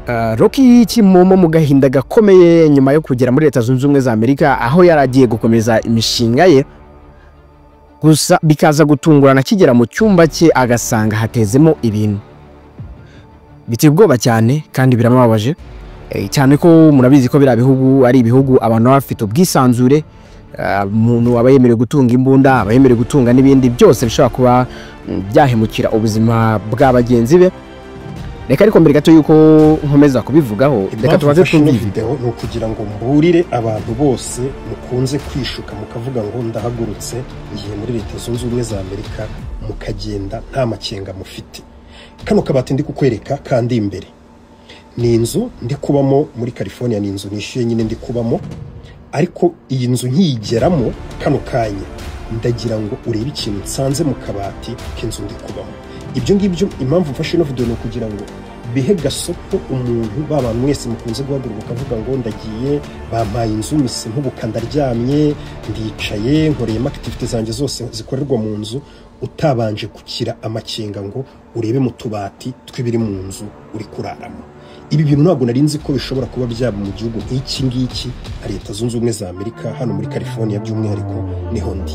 Rocky Kimomo mu gahinda gakomeye nyuma yo kugera muri Leta Zunze Ubumwe za Amerika aho yaragiye gukomeza imishinga ye gusa bikaza gutungurana kigera mu cyumba cye agasanga hatezemo ibintu biteye ubwoba cyane kandi biramubabaje cyane ko murabizi ko bira bihugu ari ibihugu abantu bafite ubwisanzure umuntu abayemerewe gutunga imbunda abayemerewe gutunga n'ibindi byose bishobora kuba byahemukira ubuzima bw'abagenzi be. Reka ariko mbere gato yuko nkomeza kubivugaho reka tubaze twumve video no kugira ngo mburire abantu bose mukunze kwishuka mukavuga ngo ndahagurutse ngiye muri Leta Zunze Ubumwe za Amerika mukagenda nta makenga mufite. Kano kabati ndi kukwereka kandi imbere ni inzu ndi kubamo muri California, ni inzu nishyuye nyine ndi kubamo, ariko iyi nzu nkigeramo kano kanya ndagira ngo urebe ikintu nsanze mu kabati k'inzu ndi kubamo. Ibyo ngibyo impamvu mfashe no video no kugira ngo bihe gasopo umuntu babantu mwese mukunze guhaguruka ukavuga ngo ndagiye bampaye inzu mise nkubuka ndaryamye ndicaye nkoreye activity zanjye zose zikorerwa mu nzu utabanje kukira amakenga ngo urebe mu tubati twibiri mu nzu uri kuraramo. Ibi bintu ntabwo nari nzi ko bishobora kuba byaba mu gihugu nk'iki ngiki Leta Zunze Ubumwe za Amerika hano muri California by'umwihariko niho ndi.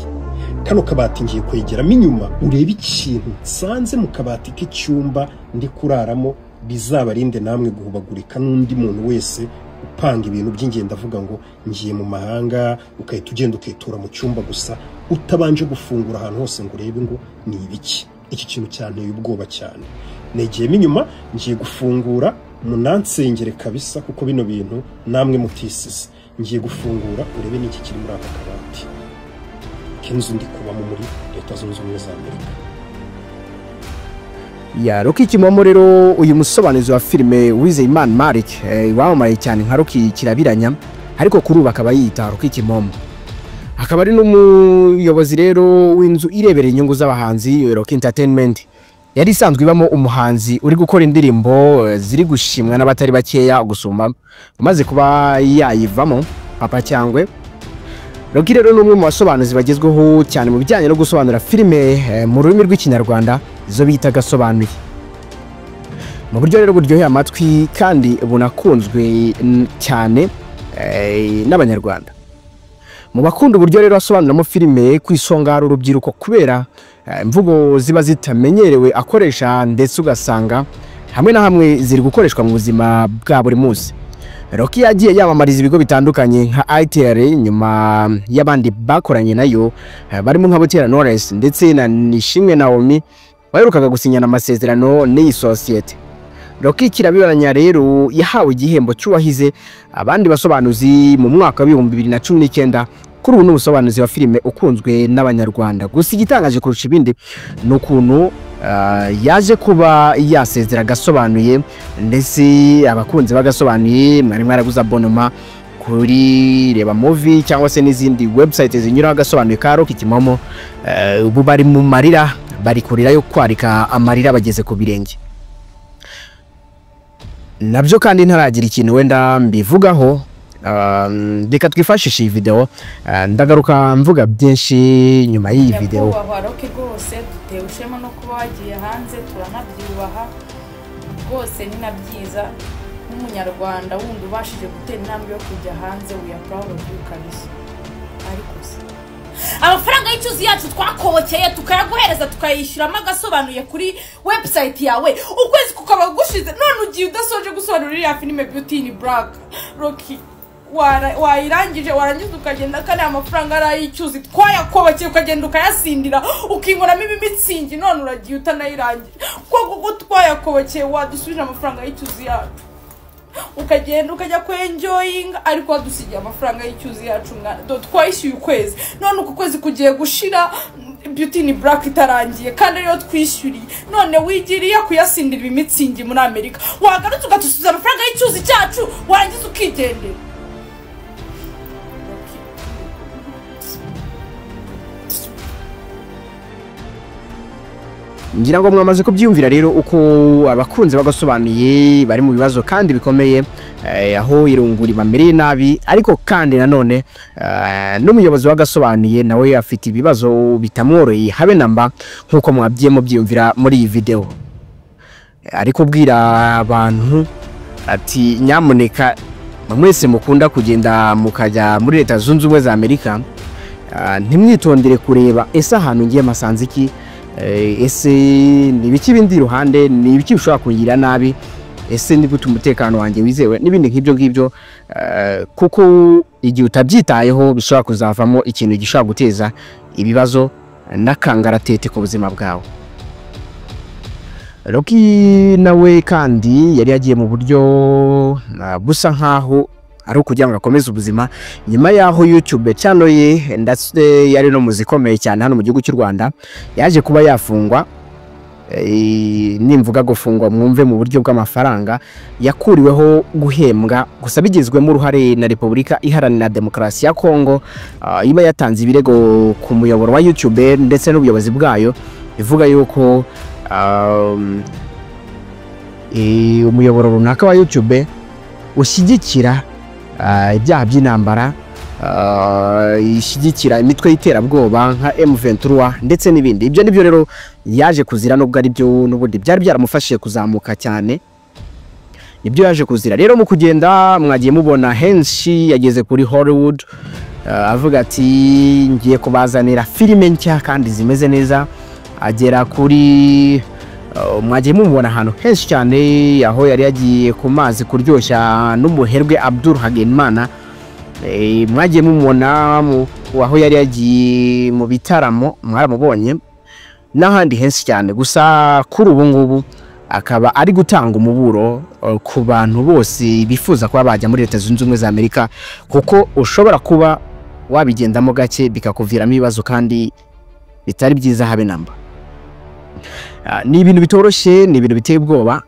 Kano kabati ngiye kwegeramo inyuma urebe ikintu nsanze mu kabati k'icyumba ndi kuraramo bizabarinde namwe guhubagurika n'undi muntu wese upanga ibintu by'ingenda avuga ngo ngiye mu mahanga ukahita ugenda ukitura mu cyumba gusa utabanje gufungura ahantu hose ngo urebe ngo ni ibiki. Iki kintu cyanteye ubwoba cyane. Negiyemo inyuma ngiye gufungura munansengere kabisa kuko bino bintu namwe mutisize. Ngiye gufungura urebe n'iki kiri muri aka kabati k'inzu ndi kubamo muri Leta Zunze Ubumwe za Amerika. Ya Rocky Kimomo rero uyu musobanuzi wa filime Uwizeyimana Malik wamamaye cyane nka Rocky Kirabiranya, ariko kuri ubu akaba yita Rocky Kimomo. Akaba ari n'umuyobozi rero w'inzu irebera inyungu z'abahanzi Rocky Entertainment. Yari isanzwe ibamo umuhanzi uri gukora indirimbo ziri gushimwa n'abatari bakeya gusuma umaze kuba yayivamo Papa Cyangwe. Rocky rero n'umwe mu basobanuzi bagezweho cyane mu bijyanye no gusobanura filime mu rurimi rw'ikinyarwanda izo bita gasobanuye mu buryo rero buryoheye amatwi kandi bunakunzwe cyane n'abanyarwanda. Mu bakunda uburyo rero asobanuramo filime kwisonga ari urubyiruko kubera imvugo ziba zitamenyerewe akoresha ndetse ugasanga hamwe na hamwe ziri gukoreshwa mu buzima bwa buri munsi. Rocky yagiye yamamariza ibigo bitandukanye nka ITR nyuma y'abandi bakoranye nayo barimo nka Butera Knowless ndetse na Nishimwe Naomi baherukaga gusinyana amasezerano n'iyi societe. Rocky Kirabiranya rero yahawe igihembo cy'uwahize abandi basobanuzi mu mwaka wa 2019 kuri ubu n'ubusobanuzi wa filime ukunzwe n'abanyarwanda. Gusa igitangaje kurusha ibindi n'ukuntu yaje kuba yasezera gasobanuye ndetse abakunzi bagasobanuye mwari mwaraguza abonoma kuri Reba Movie cyangwa se n'izindi website zinyura gasobanuye ka Rocky Kimomo ubu bari mu marira bari kurira yo kwarika amarira bageze ku birenge. Nabyo kandi ntaragira ikintu wenda mbivugaho. Reka twifashishe iyi video ndagaruka mvuga byinshi nyuma y'iyi video. Rocky rwose dutewe ishema no kuba wagiye hanze turanabyubaha rwose ni nabyiza nk'umunyarwanda wundi ubashije gutera intambwe yo kujya hanze we are proud of you kabisa. Ariko amafaranga y'icyuzi yacu twakobokeye tukayaguhereza tukayishyuramo agasobanuye kuri website yawe ukwezi kukaba gushize none ugiye udasoje gusobanurira ya filime Beauty in Black. Rocky wairangije warangiza ukagenda kandi amafaranga ari y'icyuzi twayakobokeye ukagenda ukayasindira ukingoramo imitsingi none uragiye utanayirangije kuko twayakobokeye wadusubije amafaranga y'icyuzi yacu ukagenda ukajya ku enjoying ariko wadusigiye amafaranga y'icyuzi yacu twayishyuye ukwezi none uko kwezi kugiye gushira Beauty in Black itarangiye kandi ariyo twishyuriye none wigiriye kuyasindira imitsingi muri Amerika wagarutse ugatusubiza amafaranga y'icyuzi cyacu warangiza ukigendera. Ngira ngo mwamaze kubyumvira rero uko abakunzi bagasobanuye bari mu bibazo kandi bikomeye aho irunguri bamereye nabi, ariko kandi nanone n'umuyobozi wagasobanuye nawe afite ibibazo bitamworoye habe namba nkuko mwabyiye mu byumvira muri iyi video. Ariko bwira abantu ati nyamuneka mwese mukunda kugenda mukajya muri Leta Zunze Ubumwe za Amerika, ntimwitondere kureba ese ahantu ngiye masanze iki, ese ni ibiki bindi iruhande, ni ibiki bishobora kungira nabi, ese ni gute umutekano wanjye wizewe n'ibindi nk'ibyo kuko igihe utabyitayeho bishobora kuzavamo ikintu gishobora guteza ibibazo n'akangaratete ku buzima bwawe. Rocky nawe kandi yari yagiye mu buryo busa nkaho ari ukugira ngo akomeze ubuzima nyuma yaho YouTube channel ye ndetse yari no muzikomeye cyane hano mu gihugu cy'u Rwanda yaje kuba yafungwa. Nimvuga gufungwa mwumve mu buryo bw'amafaranga yakuriweho guhembwa gusa bigizwemo uruhare na Repubulika Iharanira Demokarasi ya Kongo, iba yatanze ibirego ku muyoboro wa YouTube ndetse n'ubuyobozi bwayo bivuga yuko umuyoboro runaka wa YouTube ushyigikira ibyaha by'intambara, ishyigikira imitwe y'iterabwoba nka M23 ndetse n'ibindi. Ibyo nibyo rero yaje kuzira, nubwo ari byo n'ubundi byari byaramufashije kuzamuka cyane, ibyo yaje kuzira. Rero mu kugenda mwagiye mubona henshi yageze kuri Hollywood avuga ati ngiye kubazanira filime nshya kandi zimeze neza, agera kuri mwagiye mubona ahantu henshi cyane aho yari yagiye ku mazi kuryoshya n'umuherwe Abdul Hagenimana. Mwagiye mumubona aho yari yagiye mu bitaramo mwaramubonye n'ahandi henshi cyane. Gusa kuri ubu ngubu akaba ari gutanga umuburo ku bantu bose bifuza kuba bajya muri Leta Zunze Ubumwe za Amerika, kuko ushobora kuba wabigendamo gake bikakuviramo ibibazo kandi bitari byiza habe namba. Ni ibintu bitoroshye, ni ibintu biteye ubwoba,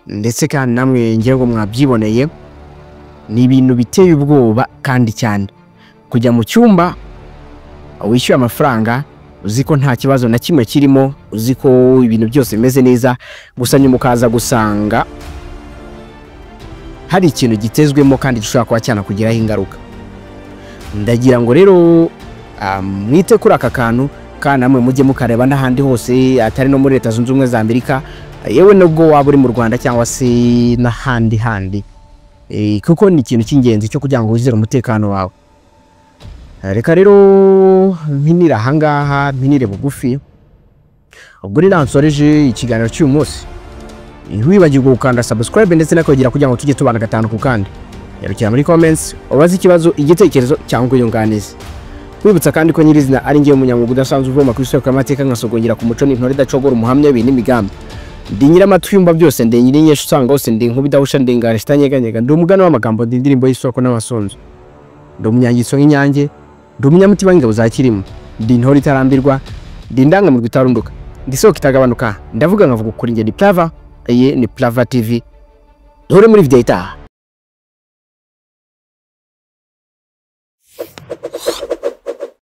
ndetse kandi namwe ngiye ngo mwabyiboneye. Ni ibintu biteye ubwoba kandi cyane kujya mu cyumba wishyuye amafaranga uzi ko nta kibazo na kimwe kirimo, uzi ko ibintu byose bimeze neza, gusa nyuma ukaza gusanga hari ikintu gitezwemo kandi gishobora kuba cyanakugiraho ingaruka. Ndagira ngo rero mwite kuri aka kantu kandi namwe mujye mukareba n'ahandi hose atari no muri Leta Zunze Ubumwe za Amerika, yewe nubwo waba uri mu Rwanda cyangwa se n'ahandi handi, kuko ni ikintu cy'ingenzi cyo kugira ngo wizere umutekano wawe. Reka rero mpinira ahangaha, mpinire bugufi. Ubwo rero nsoreje ikiganiro cy'uyu munsi. Ntiwibagirwe gukanda subscribe ndetse nakongera kugira ngo tujye tubana gatanu ku kandi. Yarukira muri comments ubaze ikibazo, igitekerezo cyangwa inyunganizi. Wibutsa kandi ko nyirizina ari ngiye umunyamwuga udasanzwe uvoma ku isoko y'amateka nkasogongera ku muco n'intore idacogora umuhamya w'ibintu n'imigambi. Ndi nyiramatwi yumva byose, ndi nyirinyesha usanga hose, ndi nkubidahusha, ndi ngara zitanyeganyega, ndi umugana w'amagambo, ndi indirimbo y'isoko n'abasonzo, ndi umunyangiso nk'inyange, ndi umunyamutima w'ingabo za Kirima, ndi intore itarambirwa, ndi indangamirwa itarunduka, ndi isoko itagabanuka. Ndavuga nkavuga kuri njye ni Plava, ni Plava TV. Duhure muri video itaha.